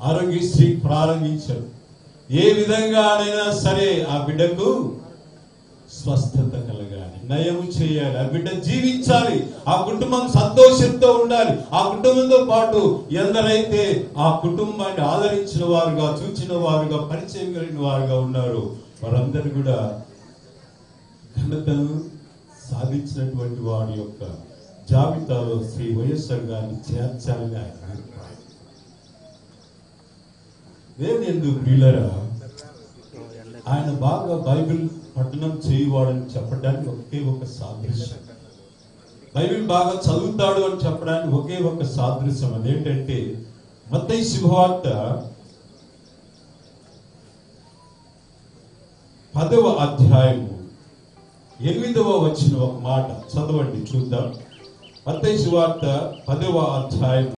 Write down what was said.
ఆరోగ్యశ్రీ ప్రారంభించారు. ఏ విధంగానైనా సరే ఆ బిడ్డకు స్వస్థత కలగాలి, నయము చేయాలి, ఆ బిడ్డ జీవించాలి, ఆ కుటుంబం సంతోషంతో ఉండాలి. ఆ కుటుంబంతో పాటు ఎందరైతే ఆ కుటుంబాన్ని ఆదరించిన వారుగా, చూచిన వారుగా, పరిచయం కలిగిన వారుగా ఉన్నారు, వారందరూ కూడా ఘనతను సాధించినటువంటి వారి యొక్క జాబితాలో శ్రీ వైఎస్ఆర్ గారిని చేర్చాలని ఆయన అభిప్రాయం. ఎందుకు ప్రియులారా, ఆయన బాగా బైబిల్ పఠనం చేయవాడని చెప్పడానికి ఒకే ఒక సాదృశ్యం, బైబిల్ బాగా చదువుతాడు అని చెప్పడానికి ఒకే ఒక సాదృశ్యం. అదేంటంటే మత్తయి శుభవార్త 10వ అధ్యాయము 8వ వచనం ఒక మాట చదవండి చూద్దాం. మత్తయి శుభవార్త 10వ అధ్యాయం